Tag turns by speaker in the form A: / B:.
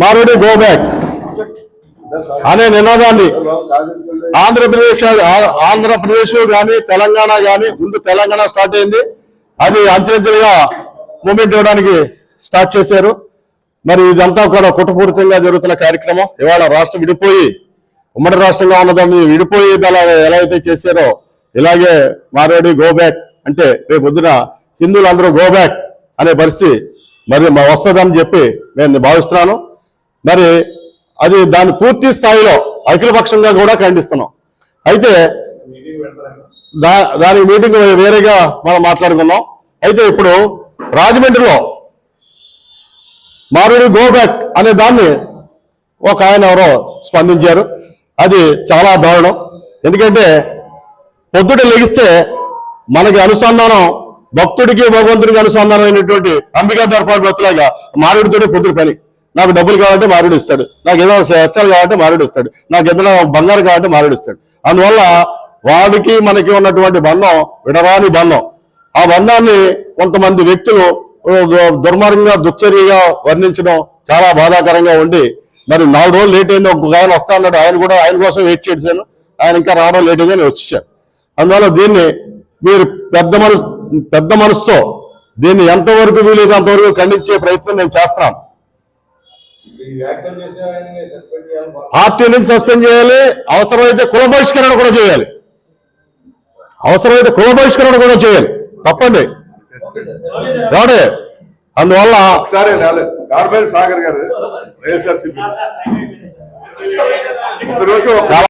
A: మారుడి go back అనే నినాదాన్ని ఆంధ్రప్రదేశ్ కానీ తెలంగాణ కానీ ముందు తెలంగాణ స్టార్ట్ అయింది. అది అంచెలంచెలుగా మూమెంట్ ఇవ్వడానికి స్టార్ట్ చేశారు. మరి ఇదంతా కూడా కుట్రపూరితంగా జరుగుతున్న కార్యక్రమం. ఇవాళ రాష్ట్రం విడిపోయి ఉమ్మడి రాష్ట్రంగా ఉన్నదాన్ని విడిపోయి ఎలా అయితే చేశారో ఇలాగే మారేడి గో బ్యాక్ అంటే రేపు పొద్దున హిందువులు అందరూ గో బ్యాక్ అనే పరిస్థితి మరి వస్తుందని చెప్పి నేను భావిస్తున్నాను. మరి అది దాని పూర్తి స్థాయిలో అఖిలపక్షంగా కూడా ఖండిస్తున్నాం. అయితే దానికి మీటింగ్ వేరేగా మనం మాట్లాడుకున్నాం. అయితే ఇప్పుడు రాజమండ్రిలో మారుడి గో బ్యాక్ అనే దాన్ని ఒక ఆయన ఎవరో స్పందించారు. అది చాలా దారుణం. ఎందుకంటే పొద్దుట లెగిస్తే మనకి అనుసంధానం భక్తుడికి భగవంతుడికి అనుసంధానం అయినటువంటి అంబికా దర్పాటు భక్తులాగా మారుడితోనే పొద్దుడు పని. నాకు డబ్బులు కావాలంటే మారుడు ఇస్తాడు, నాకు ఏదైనా హెచ్చాలు కావాలంటే మారుడు ఇస్తాడు, నాకు ఏదైనా బంగారు కావాలంటే మారుడు ఇస్తాడు. అందువల్ల వాడికి మనకి ఉన్నటువంటి బంధం విడరాని బంధం. ఆ బంధాన్ని కొంతమంది వ్యక్తులు దుర్మార్గంగా దుశ్చర్యగా వర్ణించడం చాలా బాధాకరంగా ఉండి మరి 4 రోజులు లేట్ అయింది. ఒక ఆయన వస్తా అన్నాడు, ఆయన కోసం వెయిట్ చేశాను, ఆయన ఇంకా రావడం లేట్ అయింది, నేను వచ్చేసాను. అందువల్ల దీన్ని మీరు పెద్ద మనసుతో దీన్ని ఎంతవరకు వీలైతే అంతవరకు ఖండించే ప్రయత్నం నేను చేస్తున్నాను. పార్టీ నుంచి సస్పెండ్ చేయాలి, అవసరమైతే కుల బహిష్కరణ కూడా చేయాలి, తప్పండి ఎవడే. అందువల్ల
B: ఒకసారి సాగర్ గారు